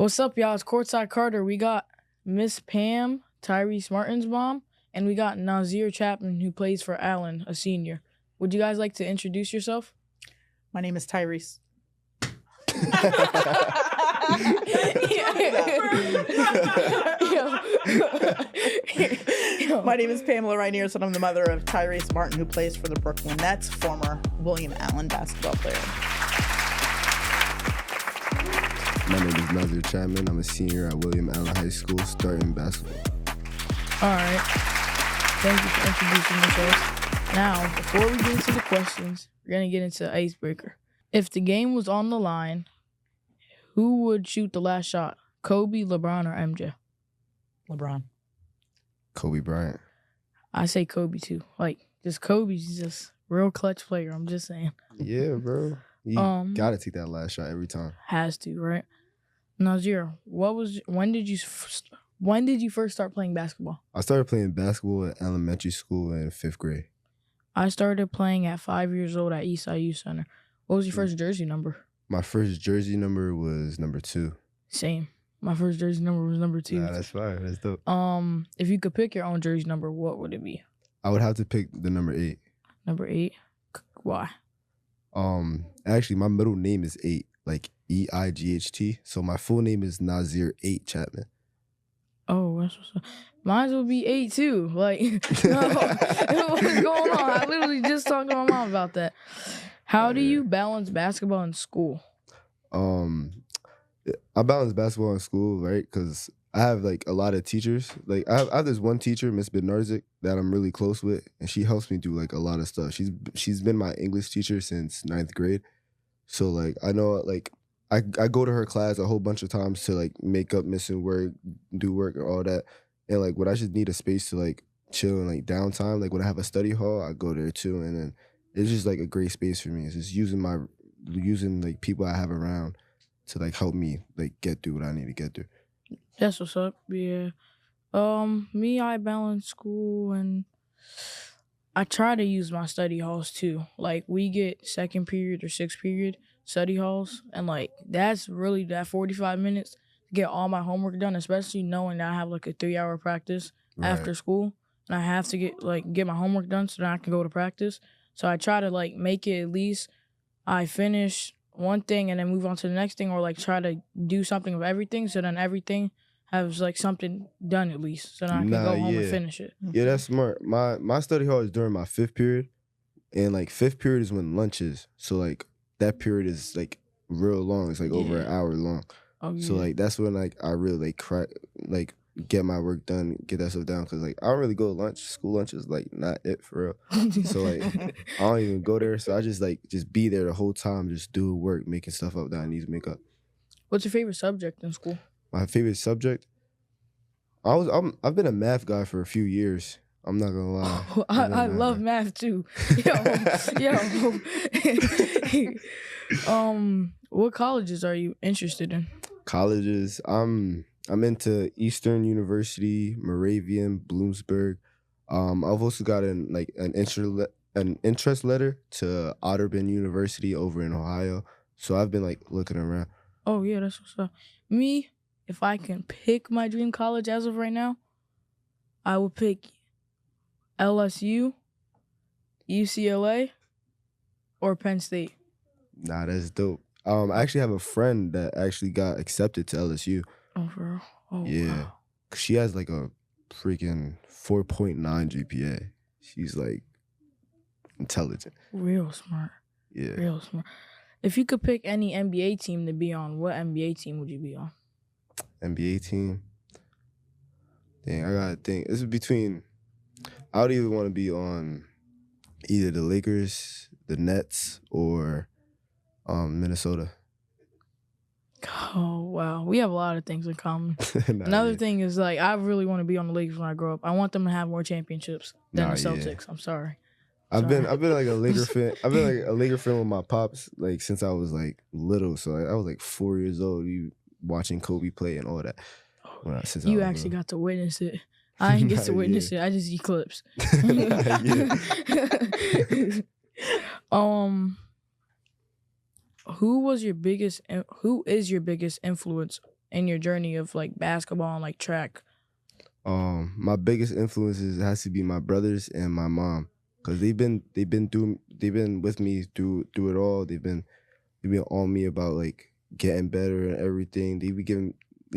What's up, y'all? It's Courtside Carter. We got Miss Pam, Tyrese Martin's mom, and we got Nazir Chapman, who plays for Allen, a senior. Would you guys like to introduce yourself? My name is Tyrese. My name is Pamela Rainiers, and I'm the mother of Tyrese Martin, who plays for the Brooklyn Nets, former William Allen basketball player. My name is Nazir Chapman. I'm a senior at William Allen High School, starting basketball. All right. Thank you for introducing yourselves. Now, before we get into the questions, we're going to get into the icebreaker. If the game was on the line, who would shoot the last shot? Kobe, LeBron, or MJ? LeBron. Kobe Bryant. I say Kobe, too. Just Kobe's just real clutch player. I'm just saying. Yeah, bro. You gotta take that last shot every time. Has to, right? Nazir, when did you first start playing basketball? I started playing basketball at elementary school in 5th grade. I started playing at 5 years old at Eastside Youth Center. What was your first jersey number? My first jersey number was number 2. Same. My first jersey number was number 2. Nah, that's fine. That's dope. If you could pick your own jersey number, what would it be? I would have to pick the number 8. Number 8? Why? Actually, my middle name is 8, like EIGHT. So my full name is Nazir 8 Chapman. Oh, that's what's up. Mine would be 8 too. Like, no, what's going on? I literally just talked to my mom about that. How do you balance basketball and school? I balance basketball in school, right? Because I have like a lot of teachers. Like I have this one teacher, Miss Bednarzik, that I'm really close with, and she helps me do like a lot of stuff. She's been my English teacher since 9th grade, so like I know like I go to her class a whole bunch of times to like make up missing work, do work, or all that. And like when I just need a space to like chill and like downtime, like when I have a study hall, I go there too, and then it's just like a great space for me. It's just using like people I have around to like help me like get through what I need to get through. That's what's up. Yeah. Me, I balance school and I try to use my study halls too. Like we get 2nd period or 6th period study halls, and like that's really that 45 minutes to get all my homework done, especially knowing that I have like a 3-hour practice after school, and I have to get my homework done so that I can go to practice. So I try to like make it at least I finish one thing and then move on to the next thing, or like try to do something of everything, so then everything has like something done at least, so then I can go home and finish it. Yeah, that's smart. My study hall is during my 5th period, and like 5th period is when lunch is. So like that period is like real long. It's like over an hour long. Oh, yeah. So like that's when like I really like get my work done, get that stuff down, because like I don't really go to lunch. School lunch is like not it for real. So like I don't even go there. So I just be there the whole time, just do work, making stuff up that I need to make up. What's your favorite subject in school? My favorite subject? I've been a math guy for a few years. I'm not gonna lie. Oh, I love math too. What colleges are you interested in? Colleges, I'm into Eastern University, Moravian, Bloomsburg. I've also got an interest letter to Otterburn University over in Ohio. So I've been like looking around. Oh yeah, that's what's up. Me, if I can pick my dream college as of right now, I would pick LSU, UCLA, or Penn State. Nah, that's dope. I actually have a friend that actually got accepted to LSU. Oh, for real? Oh, yeah. Wow. She has like a freaking 4.9 GPA. She's like intelligent. Real smart. Yeah. Real smart. If you could pick any NBA team to be on, what NBA team would you be on? NBA team? Dang, I gotta think. This is between... I would even want to be on either the Lakers, the Nets, or Minnesota. Oh, wow. We have a lot of things in common. Another thing is, like, I really want to be on the Lakers when I grow up. I want them to have more championships than the Celtics. I'm sorry. I've been like a Laker fan. I've been like a Laker fan with my pops like since I was like little. So like, I was like 4 years old, watching Kobe play and all that. You actually got to witness it. I didn't get to witness it. I just see clips. Who is your biggest influence in your journey of like basketball and like track? My biggest influences has to be my brothers and my mom, cause they've been with me through it all. They've been on me about like getting better and everything. They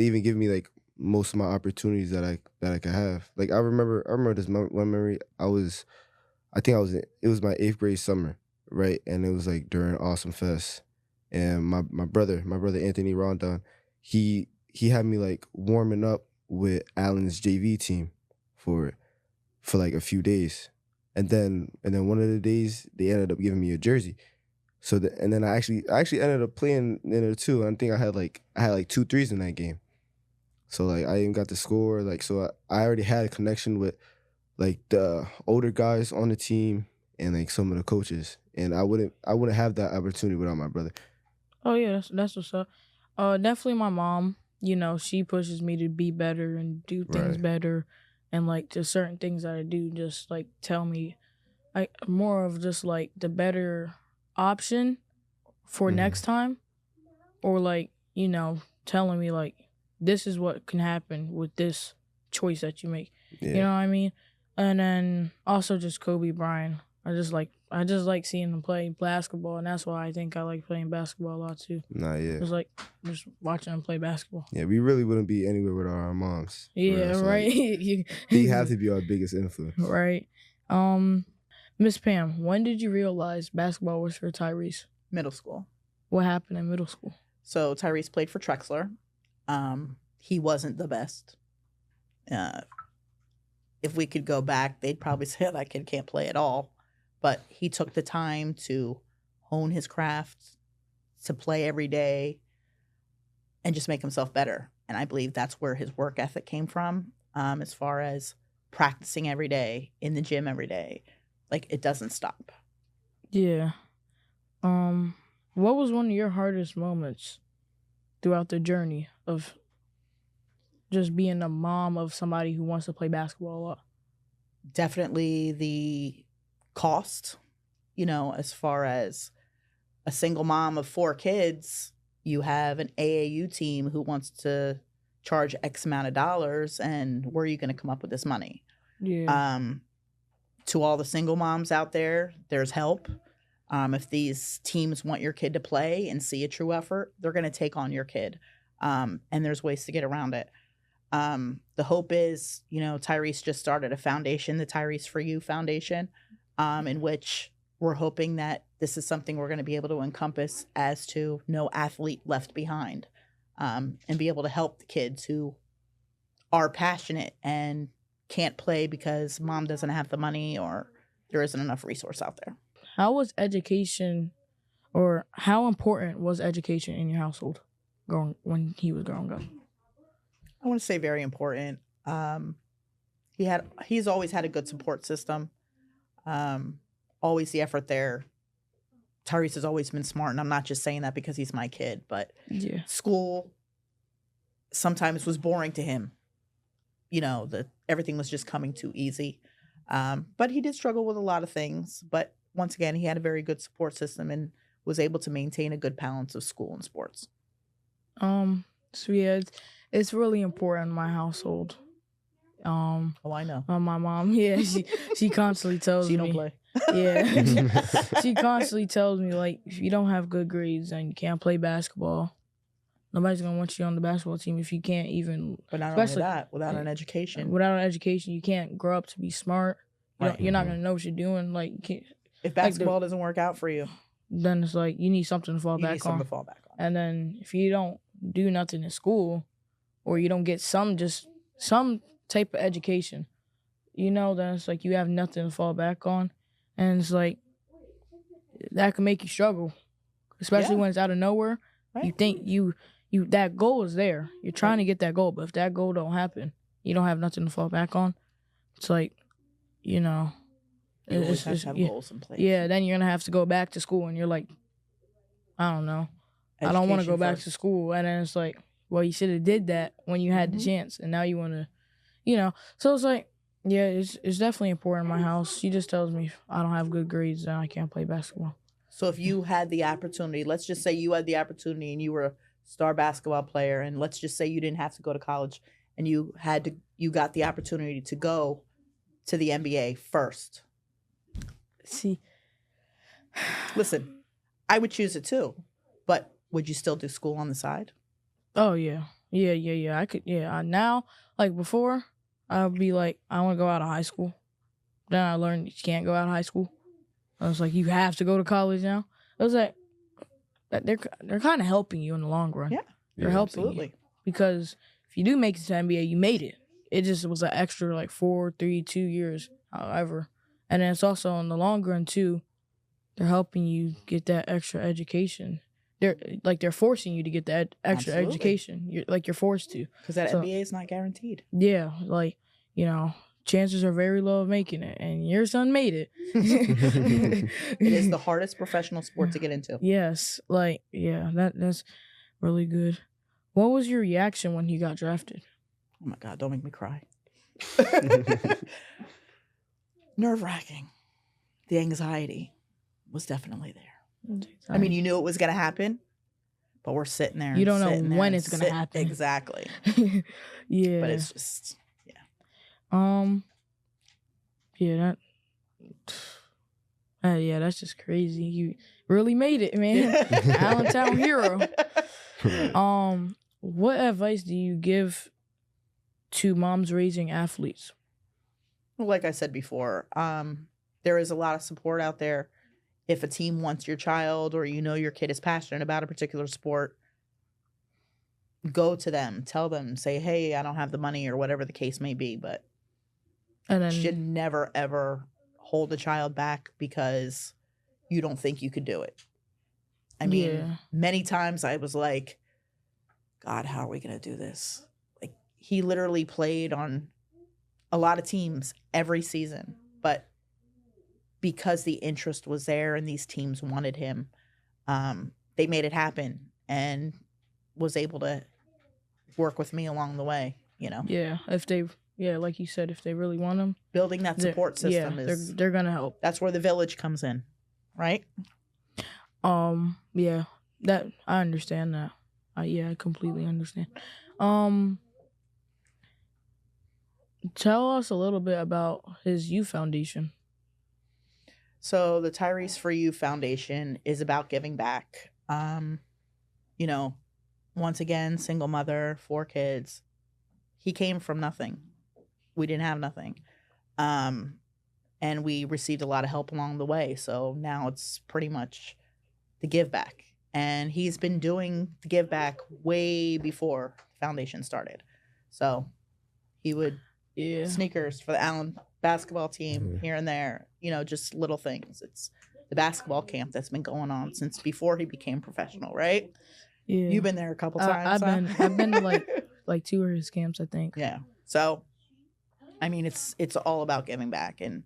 even give me like most of my opportunities that I could have. Like I remember this one memory. It was my 8th grade summer, right? And it was like during Awesome Fest. And my brother Anthony Rondon, he had me like warming up with Allen's JV team for like a few days. And then one of the days they ended up giving me a jersey. And then I actually ended up playing in it too. I think I had like 2 threes in that game. So like I even got to score. Like so I already had a connection with like the older guys on the team and like some of the coaches. And I wouldn't have that opportunity without my brother. Oh yeah, that's what's up. Definitely my mom. You know, she pushes me to be better and do things Right. better, and like just certain things that I do, just like tell me, like more of just like the better option for next time, or like telling me like this is what can happen with this choice that you make. Yeah. You know what I mean? And then also just Kobe Bryant. I just like seeing him play basketball, and that's why I think I like playing basketball a lot too. Nah, yeah. Just watching him play basketball. Yeah, we really wouldn't be anywhere without our moms. Yeah, So, right. Like, they have to be our biggest influence. Right. Miss Pam, when did you realize basketball was for Tyrese? Middle school. What happened in middle school? So Tyrese played for Trexler. He wasn't the best. If we could go back, they'd probably say that kid can't play at all. But he took the time to hone his craft, to play every day, and just make himself better. And I believe that's where his work ethic came from, as far as practicing every day, in the gym every day. Like, it doesn't stop. Yeah. What was one of your hardest moments throughout the journey of just being a mom of somebody who wants to play basketball a lot? Definitely the cost, as far as a single mom of 4 kids, you have an AAU team who wants to charge X amount of dollars, and where are you going to come up with this money? Yeah. To all the single moms out there, there's help. If these teams want your kid to play and see a true effort, they're going to take on your kid. And there's ways to get around it. The hope is, Tyrese just started a foundation, the Tyrese4youfoundation, in which we're hoping that this is something we're going to be able to encompass as to no athlete left behind, and be able to help the kids who are passionate and can't play because mom doesn't have the money or there isn't enough resource out there. How was education, or how important was education in your household when he was growing up? I want to say very important. He's always had a good support system. Always the effort there. Tyrese has always been smart, and I'm not just saying that because he's my kid, but Yeah. school sometimes was boring to him. Everything was just coming too easy. But he did struggle with a lot of things. But once again, he had a very good support system and was able to maintain a good balance of school and sports. So yeah, it's really important in my household. Oh, I know. My mom, yeah, she constantly tells me. She don't play. Yeah, she constantly tells me like, if you don't have good grades and you can't play basketball, nobody's gonna want you on the basketball team if you can't even. But not only that, without an education. Without an education, you can't grow up to be smart. You're not gonna know what you're doing. Like, you can't, if basketball doesn't work out for you, then it's like you need something to fall back on. You need something to fall back on. And then if you don't do nothing in school, or you don't get some type of education, then it's like you have nothing to fall back on. And it's like, that can make you struggle, especially when it's out of nowhere. Right. You think you that goal is there. You're trying to get that goal, but if that goal don't happen, you don't have nothing to fall back on. It's like, you always have to have goals in place. Yeah, then you're gonna have to go back to school, and you're like, I don't know, I don't want to go back to school. And then it's like, well, you should have did that when you had the chance, and now you want to, So it's like, yeah, it's definitely important in my house. She just tells me if I don't have good grades, then I can't play basketball. So if you had the opportunity, let's just say you had the opportunity and you were star basketball player, and let's just say you didn't have to go to college and you got the opportunity to go to the NBA first. See, listen, I would choose it too, but would you still do school on the side? Oh yeah. I could. Yeah. Now, like before, I would be like, I want to go out of high school. Then I learned you can't go out of high school. I was like, you have to go to college now. I was like, they're kind of helping you in the long run. Yeah, they're helping absolutely. you because if you do make it to the NBA, you made it. It just was an extra like 4, 3, 2 years, however. And then it's also in the long run too. They're helping you get that extra education. They're forcing you to get that extra Absolutely. education. You're forced to. Because that NBA is not guaranteed. Yeah, like, chances are very low of making it, and your son made it. It is the hardest professional sport to get into. Yes, that's really good. What was your reaction when he got drafted? Oh my God, don't make me cry. Nerve-wracking. The anxiety was definitely there. I mean, you knew it was going to happen, but we're sitting there. You don't know when it's going to happen. Exactly. Yeah. But it's just, yeah, that's just crazy. You really made it, man. Allentown hero. What advice do you give to moms raising athletes? Well, like I said before, there is a lot of support out there. If a team wants your child or your kid is passionate about a particular sport, go to them, tell them, say, hey, I don't have the money or whatever the case may be, but you should never, ever hold a child back because you don't think you could do it. I mean, many times I was like, God, how are we going to do this? Like, he literally played on a lot of teams every season, but because the interest was there and these teams wanted him, they made it happen and was able to work with me along the way, Yeah, like you said, if they really want them. Building that support system they're going to help. That's where the village comes in, right? Yeah, that I understand that. I completely understand. Tell us a little bit about his youth foundation. So the Tyrese4youfoundation is about giving back. Once again, single mother, 4 kids. He came from nothing. We didn't have nothing. And we received a lot of help along the way. So now it's pretty much the give back. And he's been doing the give back way before the foundation started. So he would sneakers for the Allen basketball team here and there, just little things. It's the basketball camp that's been going on since before he became professional, right? Yeah. You've been there a couple times. I've been to like 2 of his camps, I think. Yeah. So, I mean, it's all about giving back, and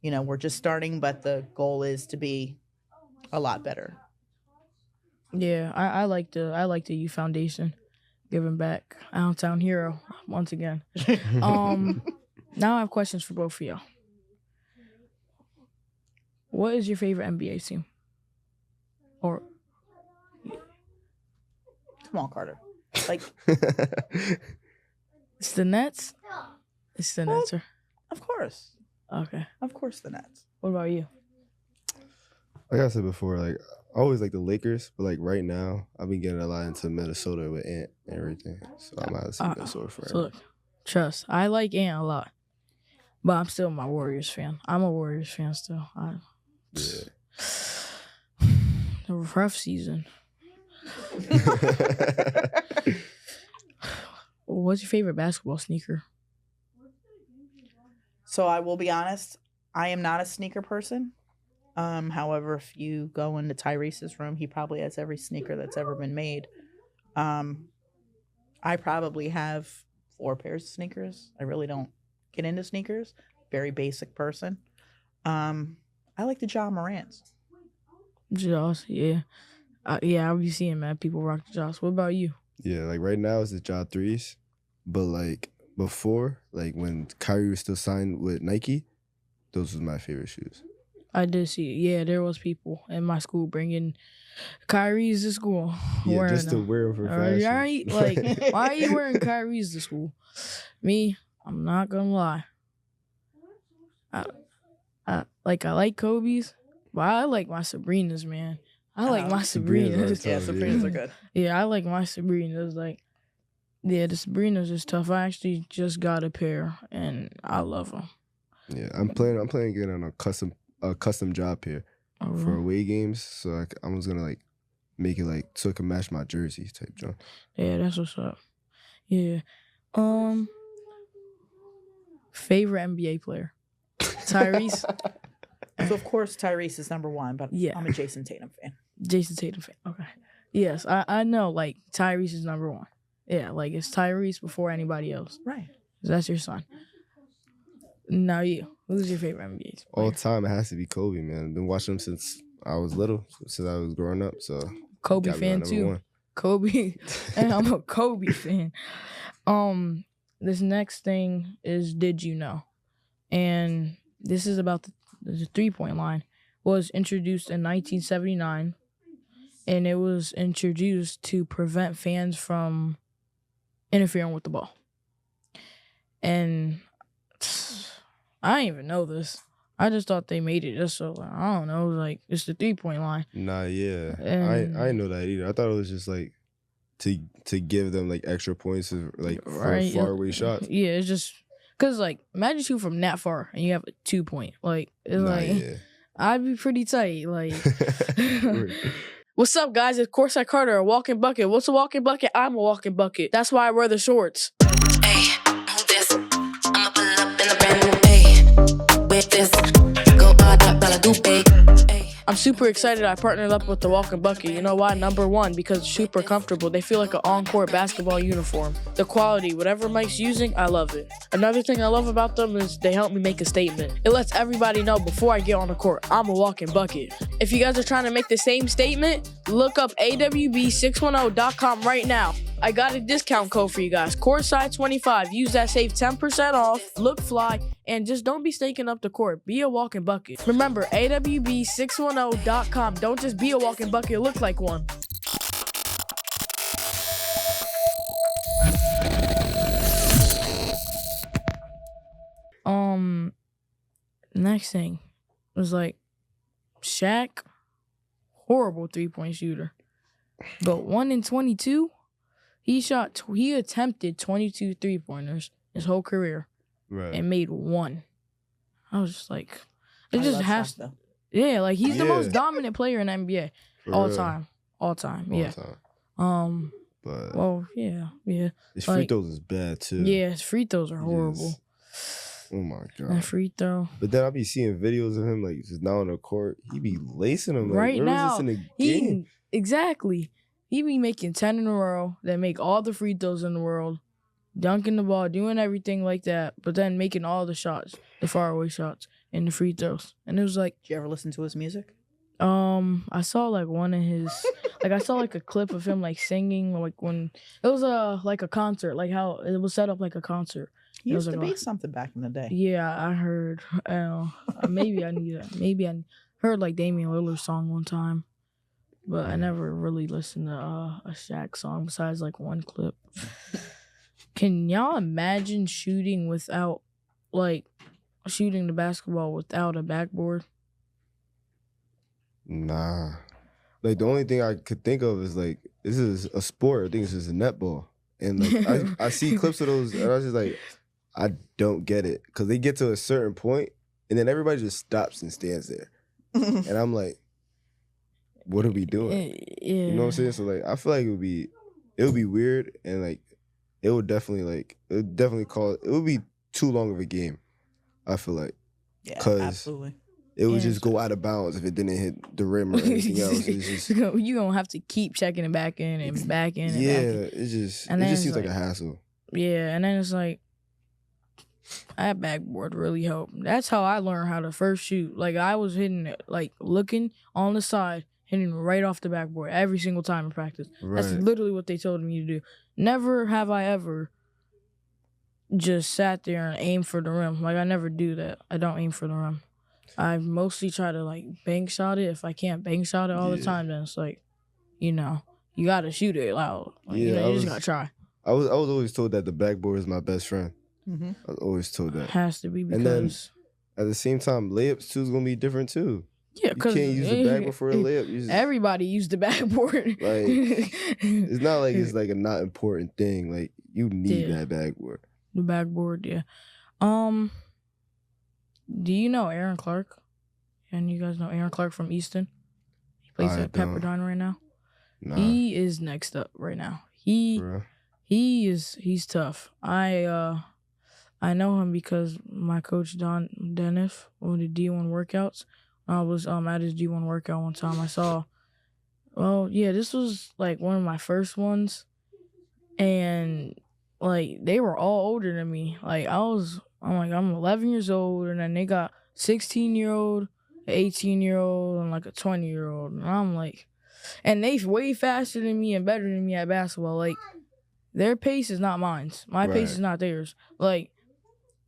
we're just starting, but the goal is to be a lot better. Yeah, I like the youth foundation, giving back. Allentown hero once again. Now I have questions for both of y'all. What is your favorite NBA team? Or come on, Carter. Like it's the Nets? It's the Nets, sir. Of course. Okay. Of course the Nets. What about you? Like I said before, I always like the Lakers, but right now I've been getting a lot into Minnesota with Ant and everything. So I'm out of Minnesota forever. So look, trust, I like Ant a lot. But I'm still my Warriors fan. I'm a Warriors fan still. The rough season. What's your favorite basketball sneaker? So I will be honest, I am not a sneaker person. However, if you go into Tyrese's room, he probably has every sneaker that's ever been made. I probably have 4 pairs of sneakers. I really don't get into sneakers. Very basic person. I like the Ja Morants. Joss, yeah. I'll be seeing mad people rock the Joss. What about you? Yeah, right now it's the Ja 3s. But before, when Kyrie was still signed with Nike, those was my favorite shoes. I did see it. Yeah, there was people in my school bringing Kyrie's to school. Yeah, wearing just to them. wear them for All fashion. right, like, why are you wearing Kyrie's to school? Me, I'm not gonna lie. I like Kobe's, but I like my Sabrinas, man. I like my Sabrinas. Yeah, Sabrinas are good. Yeah, I like my Sabrinas. Like, yeah, the Sabrinas is tough. I actually just got a pair, and I love them. Yeah, I'm planning getting on a custom job pair for away games. So I'm just gonna like make it like so it can match my jersey type job. Yeah, that's what's up. Yeah. Favorite NBA player? Tyrese. So of course Tyrese is number one, but Yeah. I'm a Jason Tatum fan. Jason Tatum fan. Okay. Yes, I know. Like, Tyrese is number one. Yeah, like, it's Tyrese before anybody else. Right. That's your son. Now you. Who's your favorite NBA player? All time, it has to be Kobe, man. I've been watching him since I was little, since I was growing up. So Kobe got me my fan number too. one. Kobe, and I'm a Kobe fan. This next thing is Did You Know? And this is about the 3-point line. Was introduced in 1979, and it was introduced to prevent fans from interfering with the ball. And I didn't even know this. I just thought they made it just so, like, I don't know, like, it's the 3-point line. Nah, yeah. And- I didn't know that either. I thought it was just like to give them like extra points of, like for Right, far away shots. Yeah, it's just because, like, imagine shooting from that far and you have a 2-point. Like, it's Nah, like, yeah. I'd be pretty tight. Like, Word. what's up, guys? It's Courtside Carter, a walking bucket. What's a walking bucket? I'm a walking bucket. That's why I wear the shorts. Hey, who this? I'ma pull up in a brand new hey. With this, go hard up, dollar do pay. Hey. I'm super excited I partnered up with the Walking Bucket. You know why? Number one, because it's super comfortable. They feel like an on-court basketball uniform. The quality, whatever Mike's using, I love it. Another thing I love about them is they help me make a statement. It lets everybody know before I get on the court, I'm a walking bucket. If you guys are trying to make the same statement, look up awb610.com right now. I got a discount code for you guys. Courtside25. Use that, save 10% off. Look fly, and just don't be staking up the court. Be a walking bucket. Remember, awb610.com. Don't just be a walking bucket. Look like one. Next thing was like Shaq, horrible 3-point shooter, but 1 in 22. He attempted 22 3-pointers his whole career, Right. and made 1. I was just like, I it just love has Shaq, though. yeah, like he's the most Yeah. dominant player in the NBA For all real. time, All yeah. time. But Well, yeah. his free like- throws is bad too. Yeah, his free throws are horrible. Oh my That god. free throw. But then I be seeing videos of him like just now on the court. He be lacing them. Like, Right where now, was this in the game? Exactly. He be making 10 in a row, then make all the free throws in the world, dunking the ball, doing everything like that, but then making all the shots, the faraway shots, and the free throws. And it was like, Did you ever listen to his music? I saw like one of his, like I saw like a clip of him like singing, like when it was like a concert, like how it was set up like a concert. He It was used to like be something back in the day. Yeah, I heard. Maybe I heard like Damian Lillard's song one time, but I never really listened to a Shaq song besides like one clip. Can y'all imagine shooting the basketball without a backboard? Nah. Like the only thing I could think of is like this is a sport. I think it's just a netball. And like I see clips of those and I was just like, I don't get it. Cause they get to a certain point and then everybody just stops and stands there. And I'm like, what are we doing? Yeah. You know what I'm saying? So like I feel like it would be weird and like it would definitely be too long of a game. I feel like. Yeah, 'Cause absolutely. it would Yeah, just go out of bounds if it didn't hit the rim or anything else. It's just You gonna have to keep checking it back in and back in. And yeah, back in. it just And then it's seems like a like- hassle. Yeah, and then it's like that backboard really helped. That's how I learned how to first shoot. Like I was hitting it, like looking on the side, hitting right off the backboard every single time in practice. That's Right. literally what they told me to do. Never have I ever just sat there and aimed for the rim. Like I never do that. I don't aim for the rim. I mostly try to like bank shot it. If I can't bank shot it all the time, then it's like, you gotta shoot it loud. Like, you just gotta try. I was always told that the backboard is my best friend. Mm-hmm. I was always told that. It has to be because. And then at the same time, layups too is gonna be different too. Yeah, because you can't use the backboard for a layup. Everybody used the backboard. Like it's not like it's like a not important thing. Like you need that backboard. The backboard, yeah. Do you know Aaron Clark? And you guys know Aaron Clark from Easton? He plays at Pepperdine right now. Nah. He is next up right now. He's tough. I know him because my coach Don Dennis on the D1 workouts. I was at his D1 workout one time. I saw. Well, yeah, this was like one of my first ones, and like they were all older than me. Like I'm 11 years old, and then they got 16-year-old, 18-year-old, and like a 20-year-old, and I'm like, and they way faster than me and better than me at basketball. Like their pace is not mine. My pace is not theirs. Like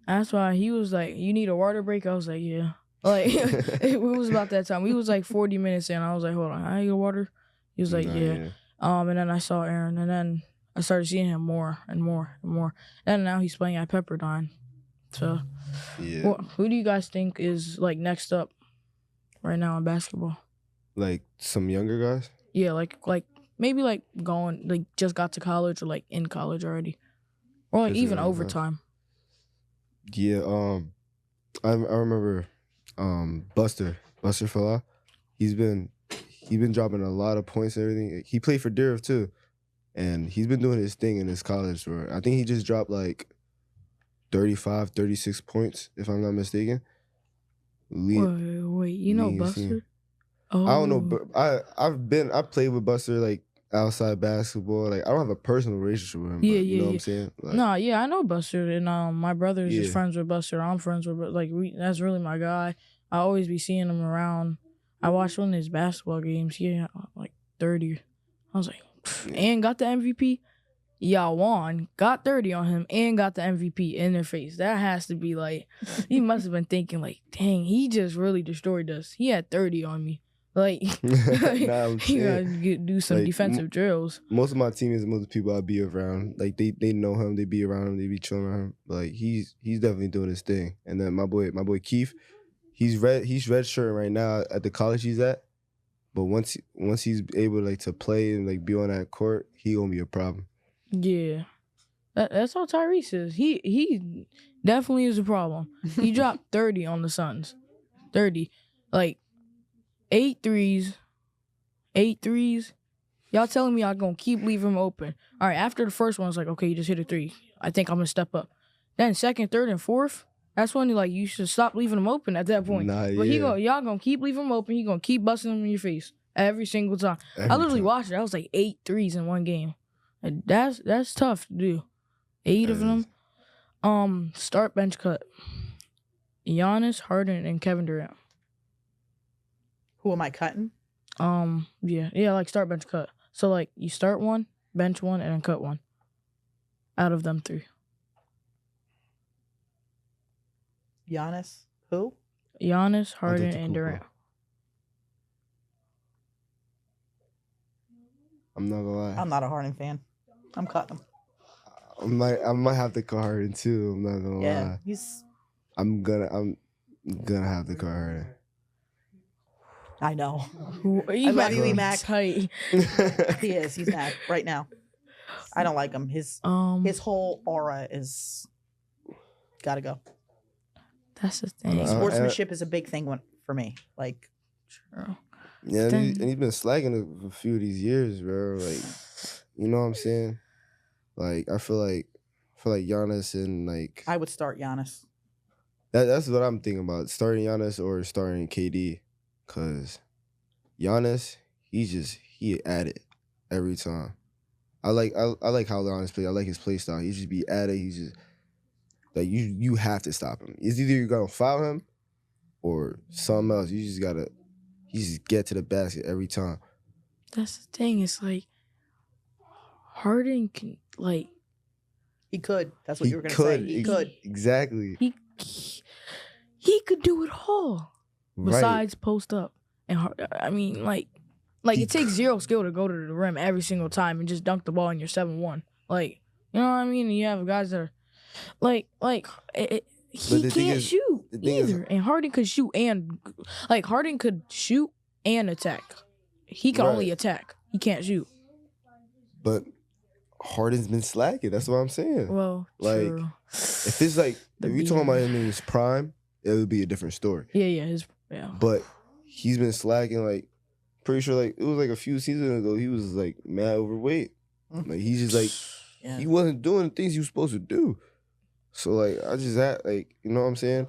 that's why he was like, "You need a water break?" I was like, "Yeah." Like it was about that time. We was like 40 minutes in. I was like, "Hold on, I need water." He was like, "Yeah." And then I saw Aaron, and then I started seeing him more and more and more. And now he's playing at Pepperdine. So, who do you guys think is like next up right now in basketball? Like some younger guys? Yeah, like maybe like going like just got to college or like in college already, or like even overtime. Yeah, I remember Buster Fala. He's been dropping a lot of points and everything. He played for Deriv too, and he's been doing his thing in his college. Where I think he just dropped like 35, 36 points, if I'm not mistaken. Wait, you know Buster? Oh. I don't know, but I played with Buster like outside basketball. Like I don't have a personal relationship with him. You know what I'm saying? Like, no, I know Buster, and my brother is just friends with Buster. I'm friends with, like that's really my guy. I always be seeing him around. I watched one of his basketball games. Yeah, like 30. I was like, and got the MVP. Y'all won, got 30 on him, and got the MVP in their face. That has to be like, he must have been thinking like, dang, he just really destroyed us. He had 30 on me. Like, he gotta do some like, defensive drills. Most of my teammates, most of the people I be around, like they know him, they be around him, they be chilling around him. Like he's definitely doing his thing. And then my boy Keith, he's redshirting right now at the college he's at. But once he's able like to play and like be on that court, he gonna be a problem. Yeah, that's all Tyrese is. He definitely is a problem. He dropped 30 on the Suns, 30, like 8 threes. Y'all telling me I'm gonna keep leaving him open? All right, after the first one, it's like, okay, you just hit a 3. I think I'm gonna step up. Then second, third, and fourth, that's when you should stop leaving him open at that point. But y'all gonna keep leaving him open. He gonna keep busting him in your face every single time. I literally watched it. I was like 8 threes in one game. And that's tough to do. 8 of them. Start bench cut. Giannis, Harden, and Kevin Durant. Who am I cutting? Yeah, like start bench cut. So like you start one, bench one, and then cut one. Out of them 3. Giannis, who? Giannis, Harden, and Durant. I'm not gonna lie. I'm not a Harden fan. I'm cutting him. I might have to cut Harden too. I'm not gonna lie. I'm gonna have to cut Harden. I know. I love you, Mac. Tight. He is. He's mad right now. I don't like him. His whole aura is gotta go. That's the thing. Sportsmanship is a big thing for me. Like, true. Yeah, and he's been slacking a few of these years, bro. Like, you know what I'm saying? Like, I feel like Giannis and like I would start Giannis. That's what I'm thinking about, starting Giannis or starting KD, cause Giannis, he at it every time. I like how Giannis plays. I like his play style. He just be at it. He's just like you have to stop him. It's either you're gonna foul him or something else. You just get to the basket every time. That's the thing. It's like Harden can like. He could. That's what you were gonna say. He could. Exactly. He could do it all. besides post up. And I mean, like it takes zero skill to go to the rim every single time and just dunk the ball and you're 7-1. Like, you know what I mean? And you have guys that are he can't shoot either. And Harden could shoot and attack. He can only attack. He can't shoot. But Harden's been slacking. That's what I'm saying. Well, like true. if it's like if you talking about him in his prime, it would be a different story. Yeah. But he's been slacking. Like pretty sure like it was like a few seasons ago. He was like mad overweight. Like he's just like he wasn't doing the things he was supposed to do. So like I just had like you know what I'm saying.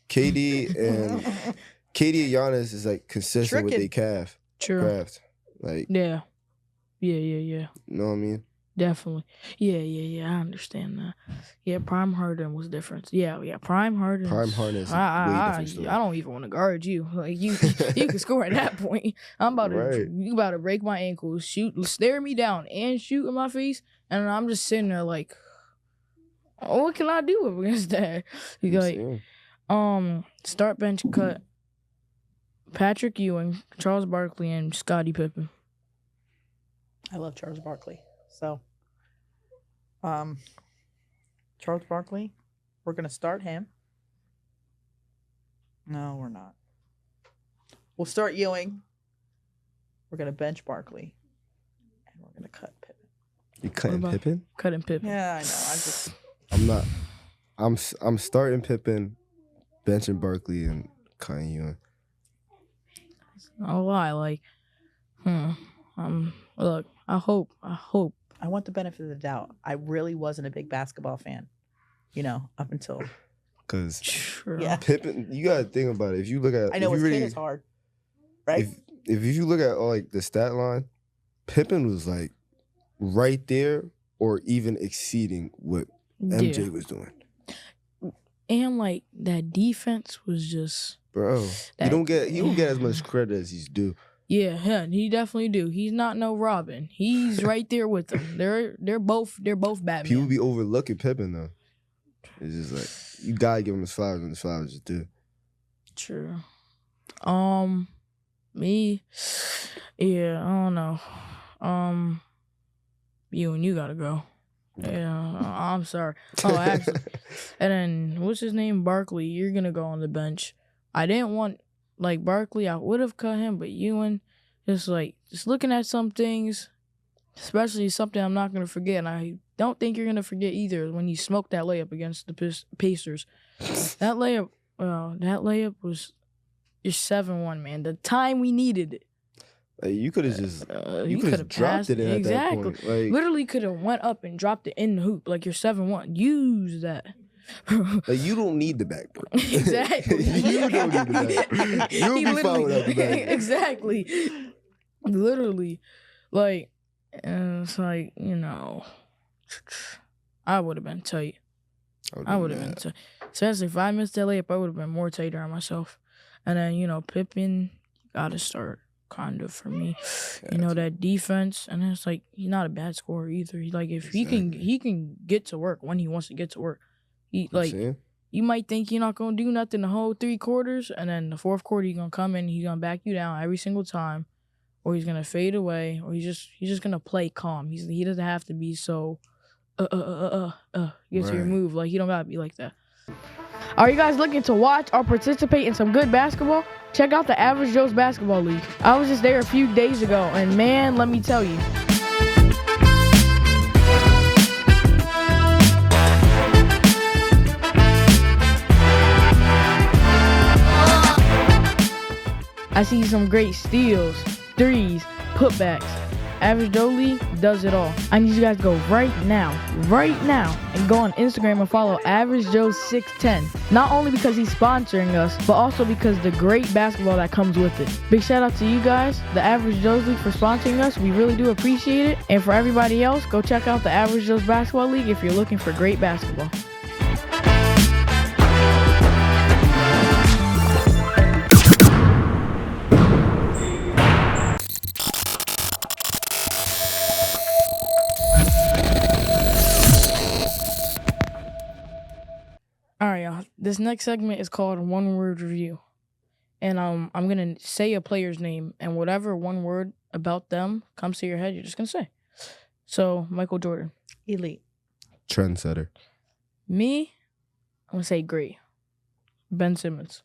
KD and Giannis is like consistent with their craft. Like yeah. You know what I mean? Definitely. Yeah. I understand that. Yeah, Prime Harden was different. Yeah. Prime Harden. Prime Harden is way different story. I don't even want to guard you. Like you can score at that point. You about to break my ankles, stare me down, and shoot in my face, and I'm just sitting there like, oh, what can I do against that? You like, start bench cut. Patrick Ewing, Charles Barkley, and Scottie Pippen. I love Charles Barkley. So, Charles Barkley, we're going to start him. No, we're not. We'll start Ewing. We're going to bench Barkley. And we're going to cut Pippen. You cutting Pippen? Cutting Pippen. Yeah, I know. I'm not. I'm starting Pippen, benching Barkley, and cutting Ewing. I'll lie. Like, look, I hope. I want the benefit of the doubt. I really wasn't a big basketball fan, up until. Because yeah. Pippen, you got to think about it. If you look at. I know his kid is hard, right? If you look at like the stat line, Pippen was like right there or even exceeding what MJ was doing. And like that defense was just. Bro, he don't get as much credit as he's due. Yeah, he definitely do. He's not no Robin. He's right there with them. They're both Batman. People be overlooking Pippen though. It's just like you gotta give him his flowers when his flowers is due. True. Me, yeah, I don't know. You gotta go. Yeah, I'm sorry. Oh, actually, and then what's his name? Barkley. You're gonna go on the bench. I didn't want like Barkley. I would have cut him, but Ewing, just looking at some things, especially something I'm not gonna forget, and I don't think you're gonna forget either. When you smoked that layup against the Pacers, that layup was your 7-1, man. The time we needed it. Like, you could have just you could have dropped it in at that point. Like, literally could have went up and dropped it in the hoop like you're 7-1. Use that. Like, you don't need the backboard. Exactly. You don't need the backboard. You'll be fine without the backboard. Exactly. Literally. Like, it's like, I would have been tight. I would have been tight. Especially if I missed that layup, I would have been more tighter on myself. And then, Pippen, gotta start. Kind of for me, that defense, and it's like he's not a bad scorer either. If he can get to work when he wants to get to work. You might think you're not gonna do nothing the whole 3 quarters, and then the 4th quarter he's gonna come in, he's gonna back you down every single time, or he's gonna fade away, or he's just gonna play calm. He doesn't have to be so get to your move. Like, you don't gotta be like that. Are you guys looking to watch or participate in some good basketball? Check out the Average Joe's Basketball League. I was just there a few days ago, and man, let me tell you. I see some great steals, threes, putbacks. Average Joe League does it all. I need you guys to go right now, and go on Instagram and follow Average Joe 610. Not only because he's sponsoring us, but also because the great basketball that comes with it. Big shout out to you guys, the Average Joe's League, for sponsoring us. We really do appreciate it. And for everybody else, go check out the Average Joe's Basketball League if you're looking for great basketball. All right, y'all. This next segment is called One Word Review. and I'm gonna say a player's name, and whatever one word about them comes to your head, you're just gonna say. So Michael Jordan. Elite. Trendsetter. Me, I'm gonna say great. Ben Simmons.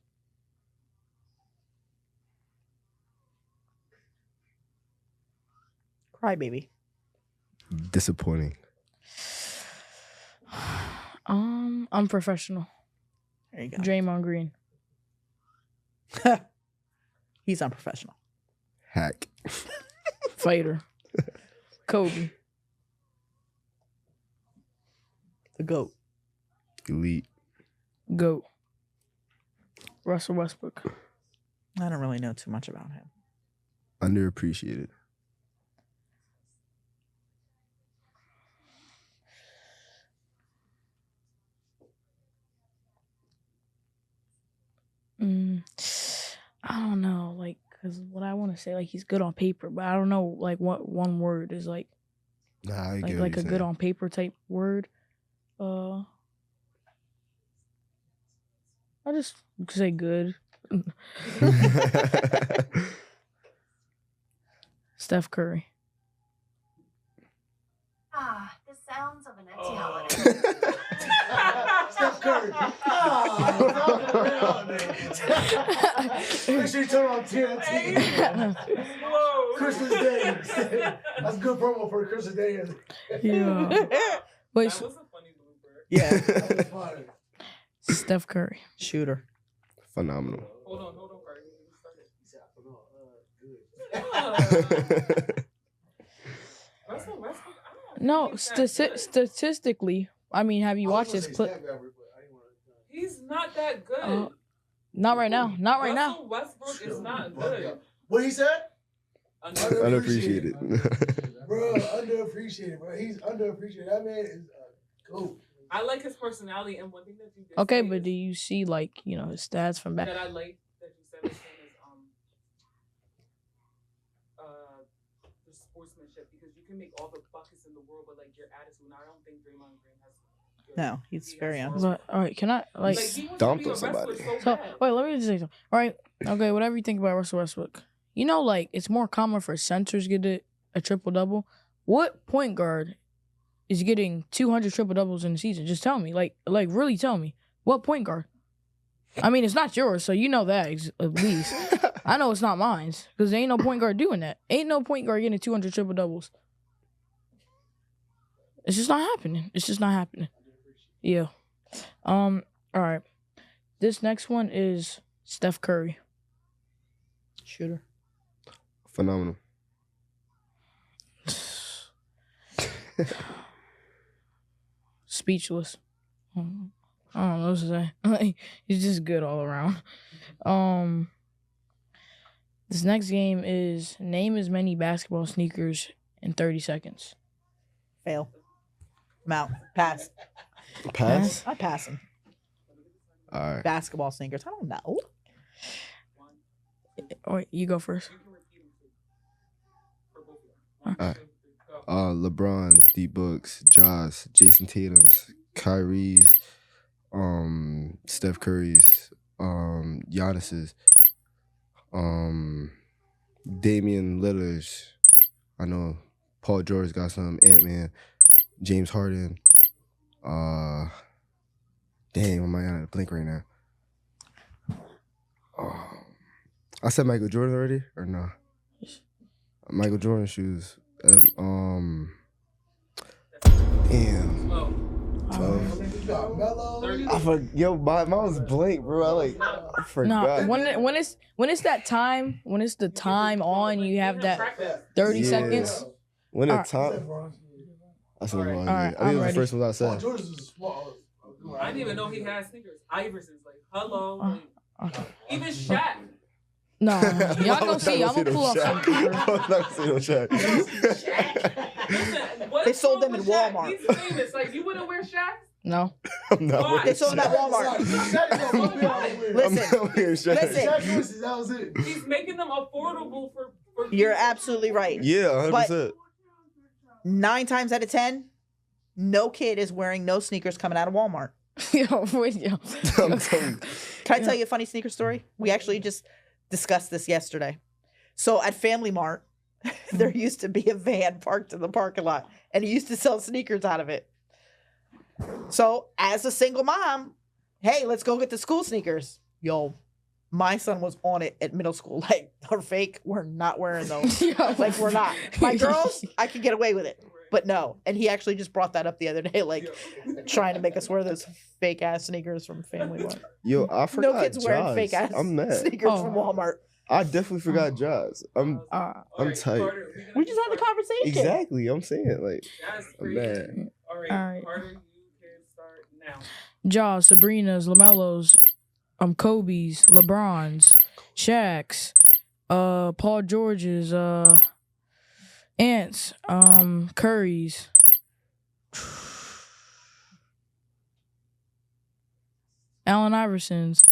Crybaby. Disappointing. Unprofessional. There you go. Draymond Green. He's unprofessional. Hack. Fighter. Kobe. The GOAT. Elite. GOAT. Russell Westbrook. I don't really know too much about him. Underappreciated. I don't know, like, cause what I want to say, like, he's good on paper, but I don't know, like, what one word is like, Nah, I get like what a good on paper type word. I just say good. Steph Curry. Ah, the sounds of an holiday. Steph Curry. Make sure you turn on TNT. Christmas Day. That's good promo for Christmas Day. Yeah. Wait, That was a funny blooper. Yeah. That was fire. Steph Curry. Shooter. Phenomenal. Hold on, Cardi. Russell Westbrook. I don't No, think that good. statistically, I mean, have you watched his clip? He's not that good. Not right now. Not right now. Russell Westbrook is not good. What he said? Unappreciated. Bro, underappreciated, bro. He's underappreciated. That man is a GOAT. I like his personality, and one thing that you did Okay, say but is do you see, like, you know, his stats from back? that I like that you said his thing is the sportsmanship, because you can make all the buckets in the world, but like your attitude. And I don't think Draymond Green has. Good. No, he's very has honest. But all right, can I like? he wants to Stomped be a on somebody. wrestler So bad. wait, let me just say something. All right, okay, whatever you think about Russell Westbrook, you know, like it's more common for centers get a triple double. What point guard is getting 200 triple doubles in a season? Just tell me, like really tell me, what point guard? I mean, it's not yours, so you know that at least. I know it's not mine because there ain't no point guard doing that. Ain't no point guard getting 200 triple doubles. It's just not happening. It's just not happening. Yeah. All right. This next one is Steph Curry. Shooter. Phenomenal. Speechless. I don't know what to say. Like, he's just good all around. This next game is name as many basketball sneakers in 30 seconds. Fail. I'm out. Pass. Pass? I pass him. All right. Basketball sneakers. I don't know. All right, you go first. LeBron's, D Books, Josh, Jason Tatum's, Kyrie's, Steph Curry's, Giannis's, Damian Lillard's. I know Paul George got some. Ant-Man, James Harden. Damn, I'm out of blink right now. I said Michael Jordan already or no? Michael Jordan shoes. Damn. 12. You got Melo. Yo, mine was blank, bro. I forgot. No, when it's that time, when it's the time on, you have that 30 Yeah. seconds. When Alright. the top, I said Alright, wrong. I I'm think it was the ready. first one I Paul said. George is small. I didn't even know he had sneakers. Iverson's like, hello. Like, Okay. even Shaq. No, y'all gonna see. I'm gonna pull up some. I'm not gonna see no Shaq. Listen, what They is sold wrong them in with Shaq? Walmart. He's famous. Like, you wouldn't wear Shaq? No. I'm not Why? wearing They sold them at Shaq. Walmart. I'm Listen. not wearing Shaq. Listen. That was it. He's making them affordable for You're people. absolutely right. Yeah, 100%. 9 times out of 10, no kid is wearing no sneakers coming out of Walmart. Yo, wait, yo. I'm telling you. Can I tell you a funny sneaker story? We actually just discussed this yesterday. So at Family Mart, there used to be a van parked in the parking lot, and he used to sell sneakers out of it. So as a single mom, hey, let's go get the school sneakers. Yo, my son was on it at middle school. Like, they're fake. We're not wearing those. Like, we're not. My girls, I can get away with it. But no. And he actually just brought that up the other day, like trying to make us wear those fake ass sneakers from Family Mart. Yo, I forgot No kids wearing fake ass I'm mad. sneakers from Walmart. I definitely forgot Jaws. I'm Alright, tight. Carter, We just had the conversation. Exactly. I'm saying like That's I'm crazy. mad. All right, Alright. Carter, you can start now. Jaws, Sabrina's, LaMelo's, Kobe's, LeBron's, Shaq's, Paul George's, Ant's, Curry's. Allen Iverson's,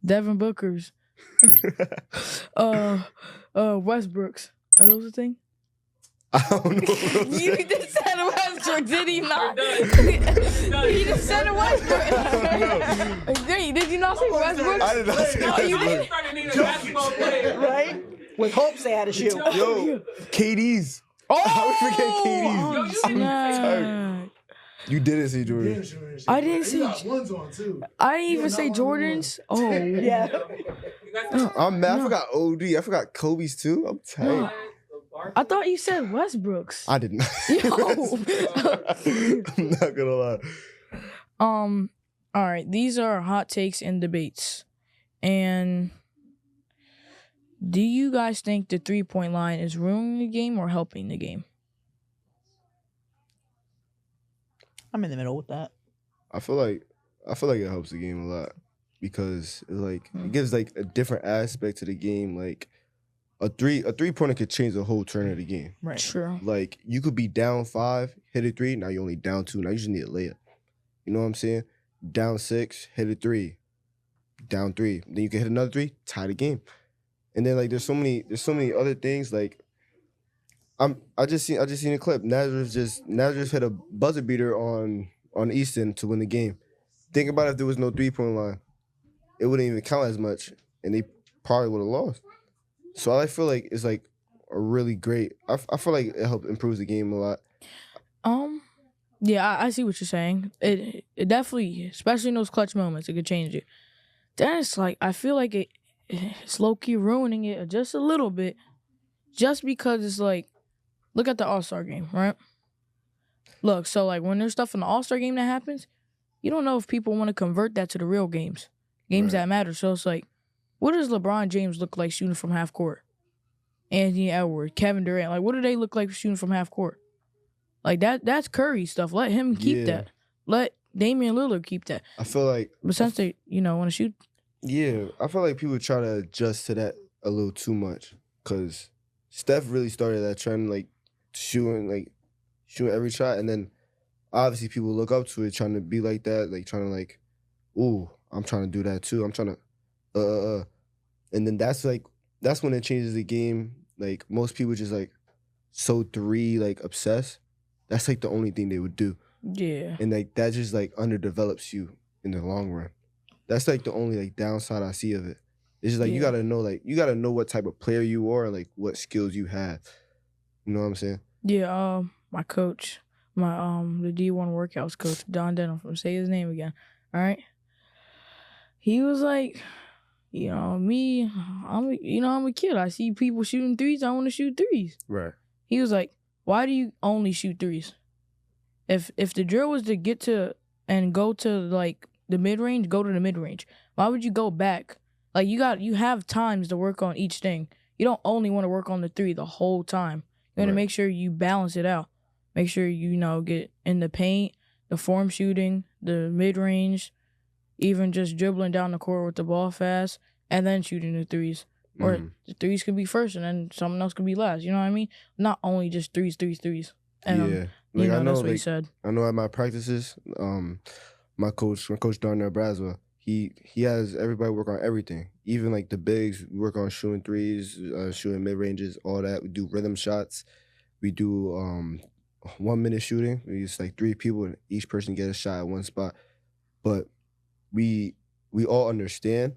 Devin Booker's, Westbrook's. Are those a thing? I don't know. You just said Westbrook, did he not? Done. He just said Westbrook. Did you not say Westbrook? I did not say Oh, you Westbrook. did? Started needing a basketball player. Right? With hopes they had a shoe. Yo, KD's. Oh, How we forget KD's? Yo, you didn't snap. You didn't say Yeah, Jordan. sure. I didn't He see- got ones on too. I didn't even You're say not one of the Jordans. Oh, Yeah. You guys I'm mad. I forgot OD. I forgot Kobe's too. I'm tight. I thought you said Westbrook's. I did not. Yo. I'm not gonna lie. All right. These are hot takes and debates. And do you guys think the 3-point line is ruining the game or helping the game? I'm in the middle with that. I feel like it helps the game a lot because it gives like a different aspect to the game. Like a 3-pointer could change the whole turn of the game. Right. True. Like you could be down 5, hit a 3, now you're only down 2. Now you just need a layup. You know what I'm saying? Down 6, hit a 3, down 3. Then you can hit another 3, tie the game. And then like there's so many other things like I just seen a clip. Nazir just hit a buzzer beater on Easton to win the game. Think about if there was no 3-point line, it wouldn't even count as much, and they probably would have lost. So I feel like it's like a really great. I feel like it helped improve the game a lot. Yeah, I see what you're saying. It definitely, especially in those clutch moments, it could change it. Then it's like I feel like it's low key ruining it just a little bit, just because it's like, look at the All-Star game, right? Look, so like when there's stuff in the All-Star game that happens, you don't know if people want to convert that to the real games Right. that matter. So it's like, what does LeBron James look like shooting from half court? Anthony Edwards, Kevin Durant, like what do they look like shooting from half court? Like that's Curry stuff. Let him keep Yeah. that. Let Damian Lillard keep that. I feel like But since they, want to shoot, yeah, I feel like people try to adjust to that a little too much because Steph really started that trend like shooting every shot, and then obviously people look up to it trying to be like that, like trying to like, ooh, I'm trying to do that too. I'm trying to and then that's when it changes the game. Like most people just like so 3 like obsessed. That's like the only thing they would do. yeah. And like that just like underdevelops you in the long run. That's like the only like downside I see of it. It's just like you Yeah. gotta know what type of player you are and like what skills you have. You know what I'm saying? Yeah, my coach, my the D1 workouts coach, Don Denham, say his name again. All right. He was like, me, I'm a kid. I see people shooting threes. I want to shoot threes. Right. He was like, why do you only shoot threes? If the drill was to get to and go to like the mid range, go to the mid range. Why would you go back? Like you have times to work on each thing. You don't only want to work on the 3 the whole time. You want to Right. make sure you balance it out. Make sure you get in the paint, the form shooting, the mid range, even just dribbling down the court with the ball fast, and then shooting the threes. Or Mhm. the threes could be first, and then something else could be last. You know what I mean? Not only just threes. And Yeah. Like I know that's what he like said. I know at my practices, my coach Darnell Braswell, he has everybody work on everything. Even like the bigs, we work on shooting threes, shooting mid ranges, all that. We do rhythm shots. We do 1 minute shooting. We use like 3 people and each person get a shot at one spot. But we all understand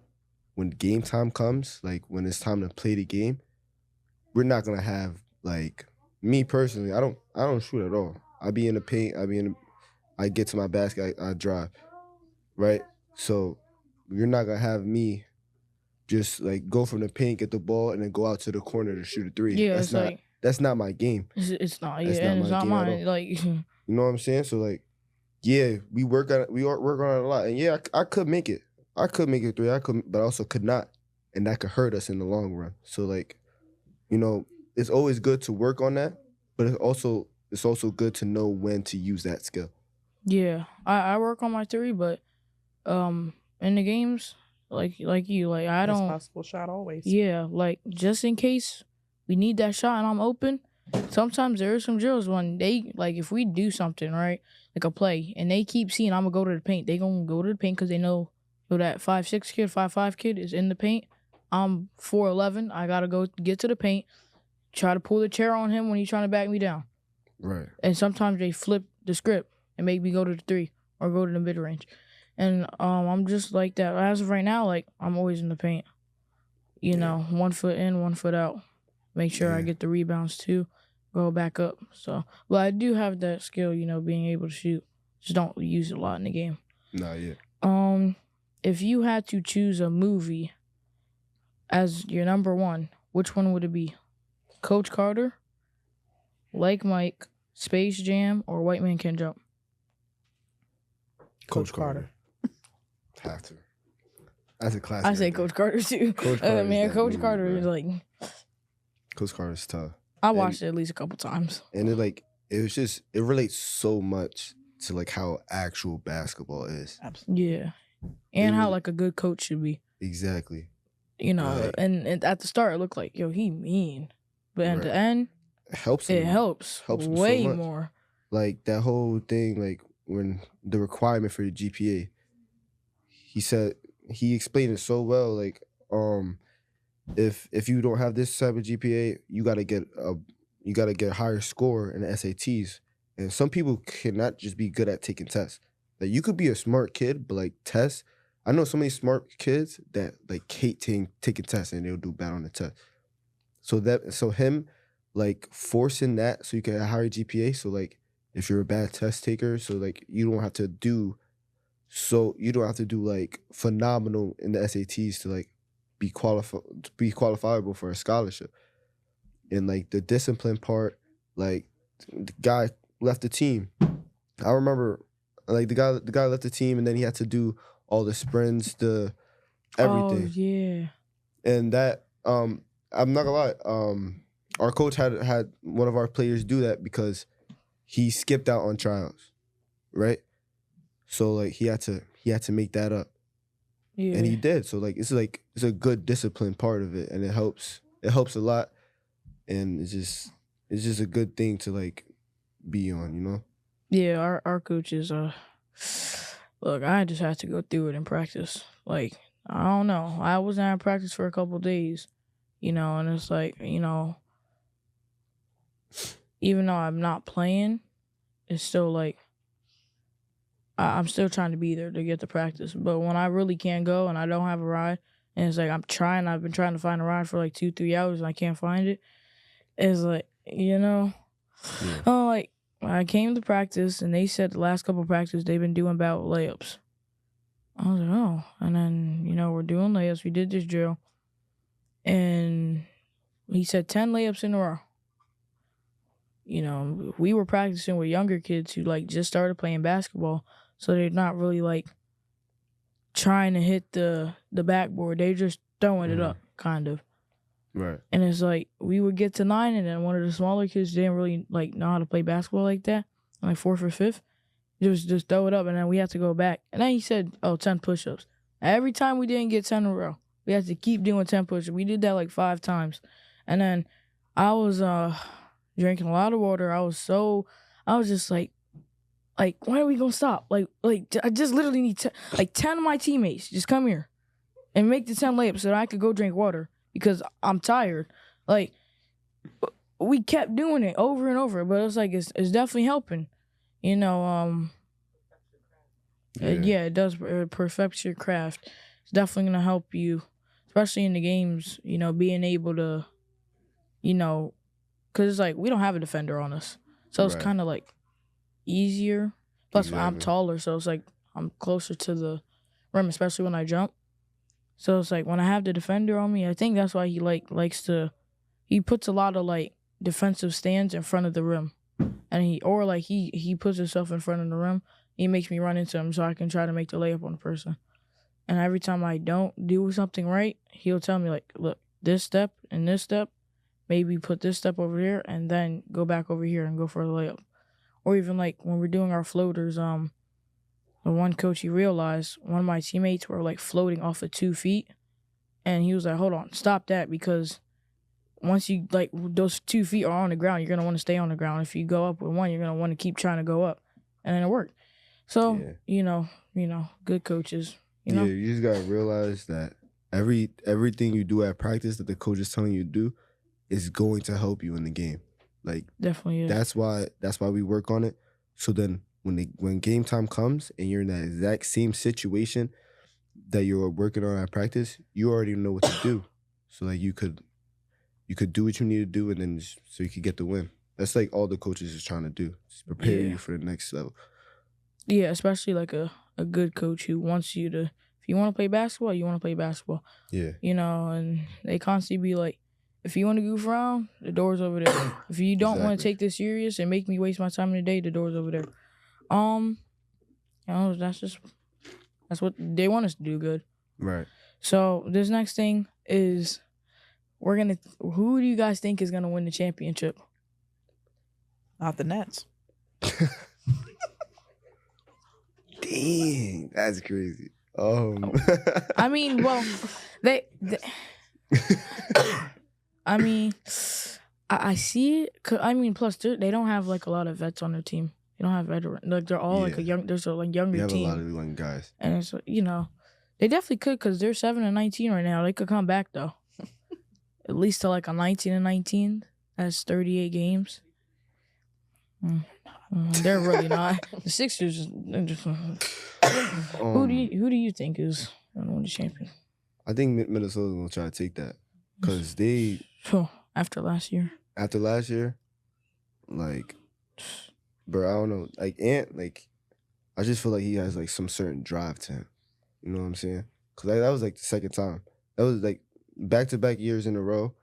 when game time comes, like when it's time to play the game, we're not gonna have like me personally. I don't shoot at all. I be in the paint. I get to my basket. I drive, right? So you're not gonna have me just like go from the paint, get the ball, and then go out to the corner to shoot a three. Yeah, That's not my game. it's not. That's Yeah, not and it's my not game at mine. all. Like, You know what I'm saying? So like, yeah, we work on it a lot, and yeah, I could make it. I could make it three. I could, but I also could not, and that could hurt us in the long run. So like, you know, it's always good to work on that, but it's also good to know when to use that skill. yeah, I work on my three, but in the games, like you, like I Best don't. possible shot always. Yeah, like just in case we need that shot and I'm open. Sometimes there are some drills when they like if we do something right, like a play, and they keep seeing I'm gonna go to the paint. They gonna go to the paint because they know that 5'6" kid, 5'5" kid is in the paint. I'm 4'11". I gotta go get to the paint, try to pull the chair on him when he's trying to back me down. Right. And sometimes they flip the script and make me go to the three or go to the mid range. And I'm just like that. As of right now, like I'm always in the paint. You know, 1 foot in, 1 foot out. Make sure I get the rebounds too. Go back up. So, but I do have that skill, you know, being able to shoot. Just don't use it a lot in the game. Nah, yeah. If you had to choose a movie as your number one, which one would it be? Coach Carter, Like Mike, Space Jam, or White Man Can't Jump? Coach Carter. Have to. That's a classic. I say right there. Coach Carter too. Coach Carter is Man, that Coach movie, Carter bro. is like Coach Carter's tough. I watched it at least a couple times. And it relates so much to like how actual basketball is. Absolutely. Yeah, and how really- like a good coach should be. Exactly. You know, Right. and at the start it looked like yo he mean, but at the Right. end It helps it him. helps Helps him so way much. more. Like that whole thing, like when the requirement for your GPA, he explained it so well. Like, if you don't have this type of GPA, you gotta get a higher score in the SATs. And some people cannot just be good at taking tests. Like you could be a smart kid, but like tests, I know so many smart kids that like hate taking tests and they'll do bad on the test. So him like forcing that so you can have a higher GPA. So like if you're a bad test taker, so like you don't have to do like phenomenal in the SATs to like be qualifiable for a scholarship. And like the discipline part, like the guy left the team. I remember like the guy left the team and then he had to do all the sprints, the everything. Oh yeah. And that I'm not gonna lie, our coach had one of our players do that because he skipped out on tryouts, right? So like he had to make that up, Yeah. and he did. So like it's a good discipline part of it, and it helps a lot, and it's just a good thing to like be on, you know. Yeah, our coaches look, I just had to go through it in practice. Like, I don't know. I wasn't at practice for a couple days, you know, and it's like, you know, even though I'm not playing, it's still like I'm still trying to be there to get to practice. But when I really can't go and I don't have a ride, and it's like I've been trying to find a ride for like 2-3 hours and I can't find it, it's like, you know, like I came to practice and they said the last couple of practices they've been doing about layups. I was like, oh. And then, you know, we're doing layups. We did this drill. And he said 10 layups in a row. You know, we were practicing with younger kids who like just started playing basketball. So they're not really like trying to hit the backboard. They're just throwing it up, kind of. Right. And it's like we would get to 9, and then one of the smaller kids didn't really like know how to play basketball like that. Like 4th or 5th, just throw it up, and then we had to go back. And then he said, "Oh, 10 push-ups." Every time we didn't get 10 in a row, we had to keep doing 10 push-ups. We did that like 5 times, and then I was drinking a lot of water. I was just like, when are we gonna stop? Like I just literally need 10 of my teammates just come here and make the 10 layups so that I could go drink water. Because I'm tired. Like, we kept doing it over and over, but it's like it's definitely helping. You know, yeah, it does perfect your craft. It's definitely gonna help you especially in the games, being able to, because it's like we don't have a defender on us. So it's Right. kind of like easier. Plus, I'm Exactly. taller, so it's like I'm closer to the rim, especially when I jump. So it's like when I have the defender on me, I think that's why he likes to. He puts a lot of like defensive stands in front of the rim, and he puts himself in front of the rim. He makes me run into him so I can try to make the layup on the person. And every time I don't do something right, he'll tell me like, look, this step and this step, maybe put this step over here, and then go back over here and go for the layup. Or even like when we're doing our floaters, the one coach, he realized one of my teammates were like floating off of 2 feet, and he was like, hold on, stop that, because once you like those 2 feet are on the ground, you're gonna want to stay on the ground. If you go up with one, you're gonna want to keep trying to go up, and then it worked. So good coaches. Yeah, you just gotta realize that everything you do at practice that the coach is telling you to do is going to help you in the game. Like Definitely is. that's why we work on it. So then when game time comes and you're in that exact same situation that you're working on at practice, you already know what to do. So like you could do what you need to do, and then so you could get the win. That's like all the coaches is trying to do. Just prepare you for the next level. Yeah, especially like a good coach who wants you to, if you want to play basketball, you want to play basketball. Yeah. And they constantly be like, if you want to goof around, the door's over there. If you don't want to Exactly. take this serious and make me waste my time in the day, the door's over there. That's what they want us to do good. Right. So this next thing is who do you guys think is gonna win the championship? Not the Nets. Dang, that's crazy. I mean, well, they I mean, I see it. I mean, plus they don't have like a lot of vets on their team. They don't have veteran. Like they're all like there's a like younger we have team. a lot of young guys. And it's they definitely could, because they're 7-19 right now. They could come back though, at least to like a 19-19. That's 38 games. They're really not. The Sixers. Who do you think is gonna win the champion? I think Minnesota's gonna try to take that because they after last year. After last year, like, bro, I don't know. Like Ant, like, I just feel like he has like some certain drive to him. You know what I'm saying? Because that was like the second time. That was like back-to-back years in a row.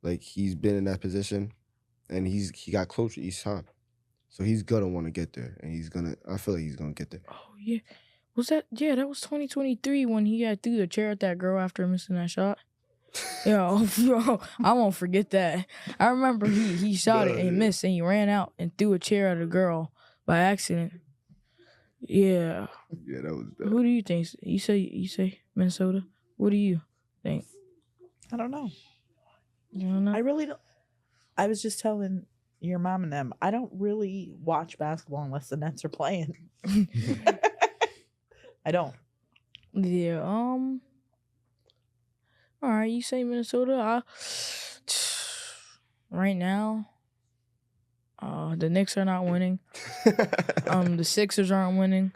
Like he's been in that position, and he got closer each time. So he's gonna want to get there, and I feel like he's gonna get there. Oh yeah, that was 2023 when he had threw the chair at that girl after missing that shot. Yo, I won't forget that. I remember he shot it and missed, and he ran out and threw a chair at a girl by accident. Yeah. Yeah, that was dope. Who do you think? You say Minnesota. What do you think? I don't know. You don't know? I really don't. I was just telling your mom and them, I don't really watch basketball unless the Nets are playing. I don't. Yeah. All right. You say Minnesota. Right now, the Knicks are not winning. The Sixers aren't winning.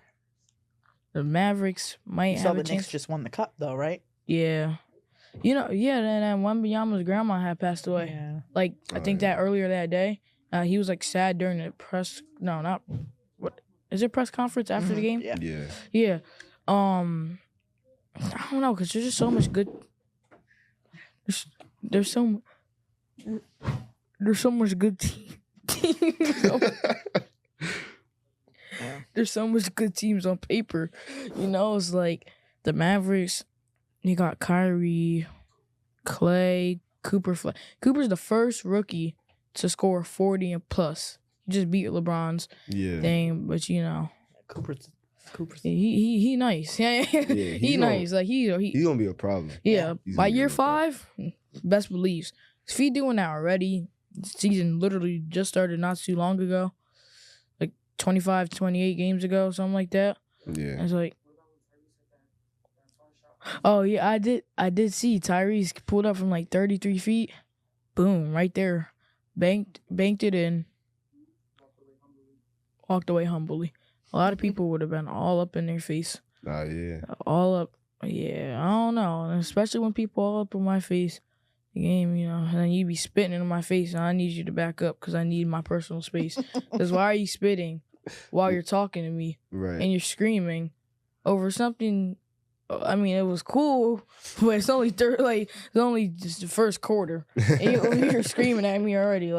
The Mavericks might So have the a Knicks chance. just won the cup, though, right? Yeah. Then Wembanyama's grandma had passed away. Yeah. Like, I think that earlier that day, he was like sad during the press. No, not what is it? Press conference after the game. Yeah. Yeah. Yeah. I don't know, cause there's just so much good. There's so much good teams. There's so much good teams on paper. It's like the Mavericks. You got Kyrie, Clay, Cooper. Cooper's the first rookie to score 40 and plus. He just beat LeBron's thing, but Cooper's. he nice. Yeah, he nice. Like he's gonna be a problem. Yeah, He's by gonna be year a problem. 5, best believes. If he doing that already, season literally just started not too long ago, like 25, 28 games ago, something like that. Yeah. It's like, oh yeah, I did see Tyrese pulled up from like 33 feet, boom, right there, banked it in, walked away humbly. A lot of people would have been all up in their face. Yeah. All up. Yeah, I don't know. And especially when people all up in my face, the game, and then you be spitting in my face, and I need you to back up because I need my personal space. Because why are you spitting while you're talking to me Right. and you're screaming over something? I mean, it was cool, but it's only it's only just the first quarter. And you're screaming at me already,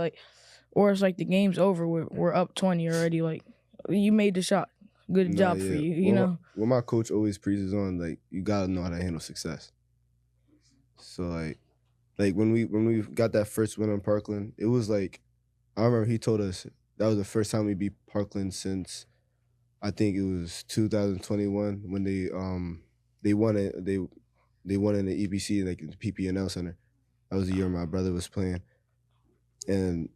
or it's like the game's over. We're up 20 already. Like, you made the shot. Good job for you. You know. What my coach always preaches on, you gotta know how to handle success. So like when we got that first win on Parkland, it was I remember he told us that was the first time we beat Parkland since I think it was 2021 when they won it. They won in the EBC in the PPNL Center. That was the year my brother was playing, and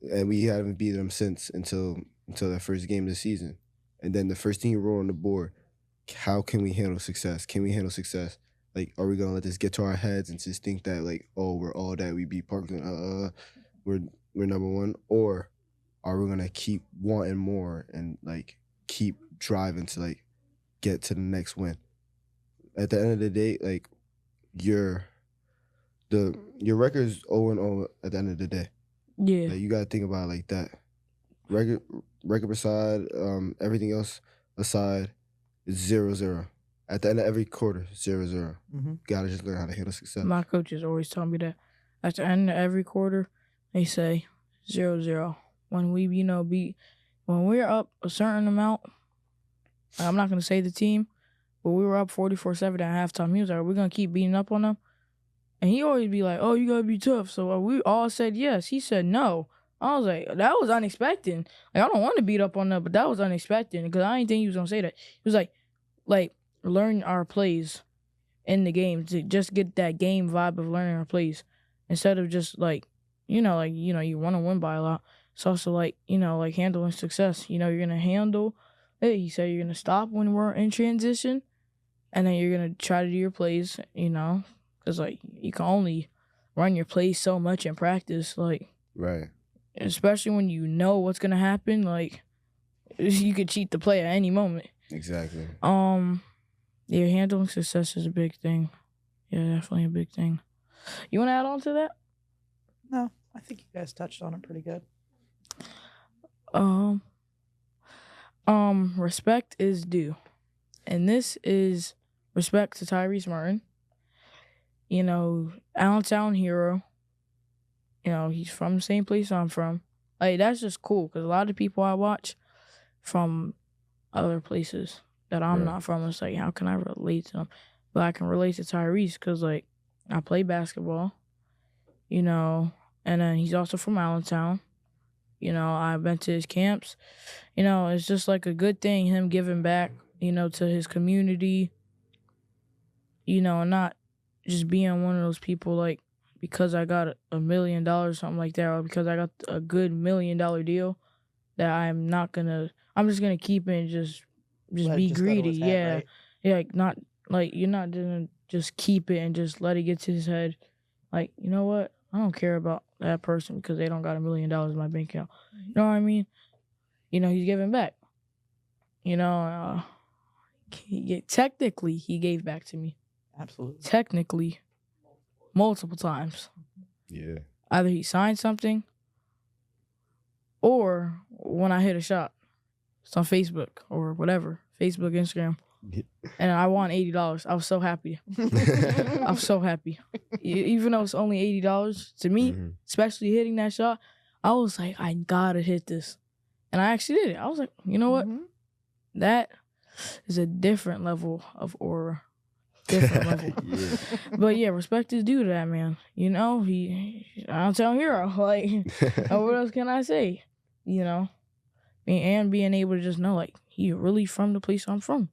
we haven't beat them since until that first game of the season. And then the first thing you roll on the board, how can we handle success? Can we handle success? Are we gonna let this get to our heads and just think that oh, we're all that, we beat Parkland, we're number one, or are we gonna keep wanting more and keep driving to get to the next win? At the end of the day, your record is 0-0 at the end of the day. Yeah. You gotta think about it like that. Record aside, everything else aside, it's 0-0. At the end of every quarter, 0-0. Mm-hmm. Gotta just learn how to handle success. My coaches always tell me that. At the end of every quarter, they say 0-0. When we, when we're up a certain amount, I'm not gonna say the team, but we were up 44-7 at halftime. He was like, we're gonna keep beating up on them. And he always be like, oh, you gotta be tough. So we all said yes. He said no. I was like, that was unexpected. I don't want to beat up on them, but that was unexpected because I didn't think he was gonna say that. He was like learn our plays in the game to just get that game vibe of learning our plays instead of just you want to win by a lot. It's also handling success. You're gonna handle. Hey, he said you're gonna stop when we're in transition, and then you're gonna try to do your plays. Because you can only run your plays so much in practice. Right. Especially when you know what's gonna happen, you could cheat the play at any moment. Exactly. Yeah, handling success is a big thing. Yeah, definitely a big thing. You want to add on to that? No, I think you guys touched on it pretty good. Respect is due, and this is respect to Tyrese Martin. Allentown hero. He's from the same place I'm from. That's just cool because a lot of people I watch from other places that I'm not from, it's how can I relate to them? But I can relate to Tyrese because, I play basketball, and then he's also from Allentown. I've been to his camps. It's just a good thing, him giving back, to his community, and not just being one of those people, because I got $1 million, something like that, or because I got a good $1 million deal, that I'm just gonna keep it and just be greedy. Yeah. Right? Yeah, you're not gonna just keep it and just let it get to his head. You know what? I don't care about that person because they don't got $1 million in my bank account. You know what I mean? He's giving back. Technically, he gave back to me. Absolutely. Technically. Multiple times. Yeah. Either he signed something or when I hit a shot. It's on Facebook or whatever. Facebook, Instagram. And I won $80. I was so happy. I'm so happy. Even though it's only $80 to me, especially hitting that shot, I was like, I gotta hit this. And I actually did it. I was like, you know what? That is a different level of aura. Different level. Yeah. But yeah, respect is due to that man. He Downtown hero. What else can I say? And being able to just know he really from the place I'm from.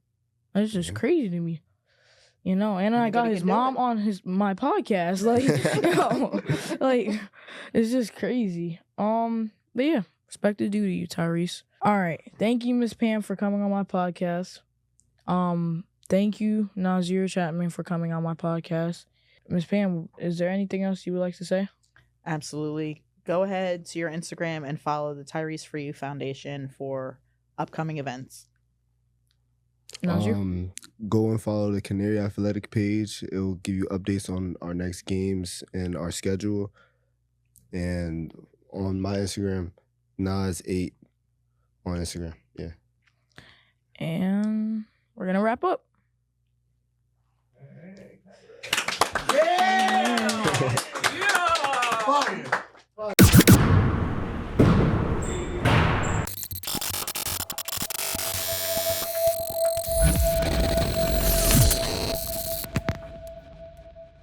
That's just crazy to me. And I got his mom on my podcast. It's just crazy. But yeah, respect is due to you, Tyrese. All right. Thank you, Miss Pam, for coming on my podcast. Thank you, Nazir Chapman, for coming on my podcast. Miss Pam, is there anything else you would like to say? Absolutely. Go ahead to your Instagram and follow the Tyrese4You Foundation for upcoming events. Nazir? go and follow the Canary Athletic page. It will give you updates on our next games and our schedule. And on my Instagram, Nas8 on Instagram. Yeah. And we're gonna wrap up. Yeah! Fire!